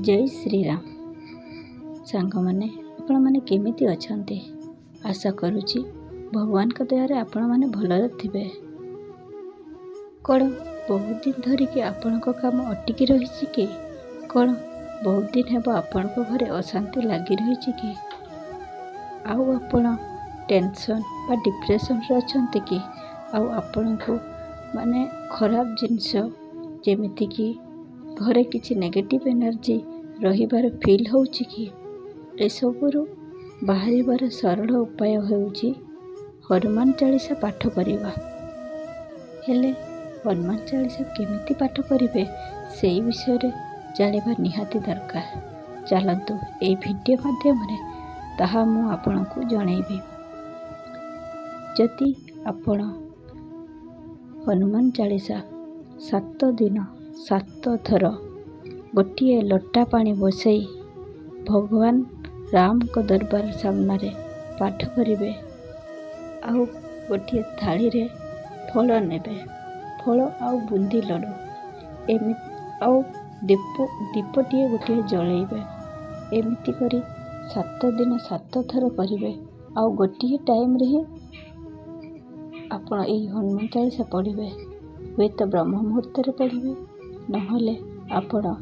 जय श्री राम। सांग मैंने आपण मैंने केमिति अछंती? आशा करुची भगवान का दयारे आपण मैंने भलरे थिबे। कौन बहुत दिन धरिकी आपण को काम अटकी रही कि? कौन बहुत दिन हेब आपण को घरे अशांति लगी रही कि? आउ आपण टेंशन बा डिप्रेशन रे अछंती कि? आउ आपण को माने खराब जिनस जेमिति कि घरे किसी नेगेटिव एनर्जी रहिबार फील होउची कि? एसबुरु बाहर सरल उपाय होउची हनुमान चालीसा पाठ करिबा। हेले हनुमान चालीसा केमिति पाठ करिवे सेई विषय रे जानिबा निहाती दरकार। चलतु एई वीडियो माध्यम रे ताहा मु आपनकु जणैबी। जदि आपण हनुमान चालीसा 7 दिन 7 थर गोटे लोटा पानी बसई भगवान राम को दरबार सामने पाठ करिवे। आउ गोटे थाली रे फल नेबे, फल आउ बुंदी लडू एमि आउ दीपटिए गोटे जलैबे। एमिति करी 7 दिन 7 थर करिवे। आउ गोटे टाइम रे आपण एई हनुमान चालीसा पढ़िबे। हुए तो ब्रह्म मुहूर्त रे पढ़िबे, नहले आपण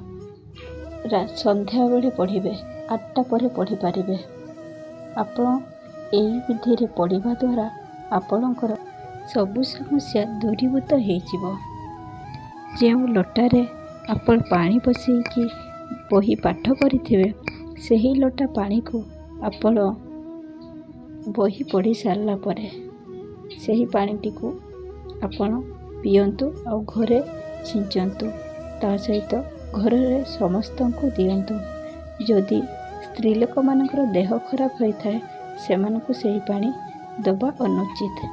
संध्या बेले पढ़िबे, 8टा पर पढ़ी पारिबे। आपण एई विधि रे पढ़िबा द्वारा आपणकर सबु समस्या दूरीभूत होइजिवो। जेउ लोटारे आपण पानी पसैकी बही पाठ करिथिबे सेही लोटा पानी को आपण बही पढ़ी सारला परे सेही पानीटी को आपण पियंतु और घरे छिंचंतु। ता सहित घर रे समस्त को दियंतु। जदि स्त्री लोक मानकर देह खराब होता है सेमानकु सेही पानी दबा अनुचित।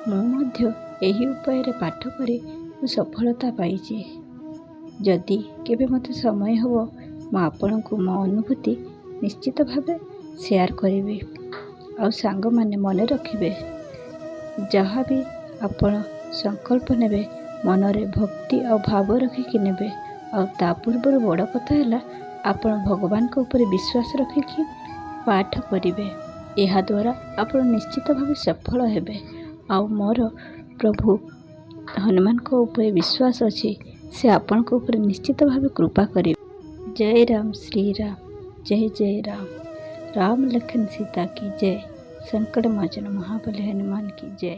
मु एही उपाय रे पाठ करी सफलता पाइछि। जदि केबे मते समय हो मु आपनकु मो अनुभूति निश्चित भावे शेयर करिवे। आ सांग माने मने रखिबे जहाँ भी आपण संकल्प नेबे मनरे भक्ति और भाव रखिकी नेबे। आ ता पूर्व बड़ कथा है आपण भगवान को ऊपर विश्वास रखिकी पाठ करिवे। एहा द्वारा आपण निश्चित भावे सफल हेबे। आ मोर प्रभु हनुमान को ऊपर विश्वास अछि से आपण को ऊपर निश्चित भावे कृपा करिवे। जय राम श्री राम, जय जय राम। राम लखन सीता की जय। संकट मोचन महाबली हनुमान की जय।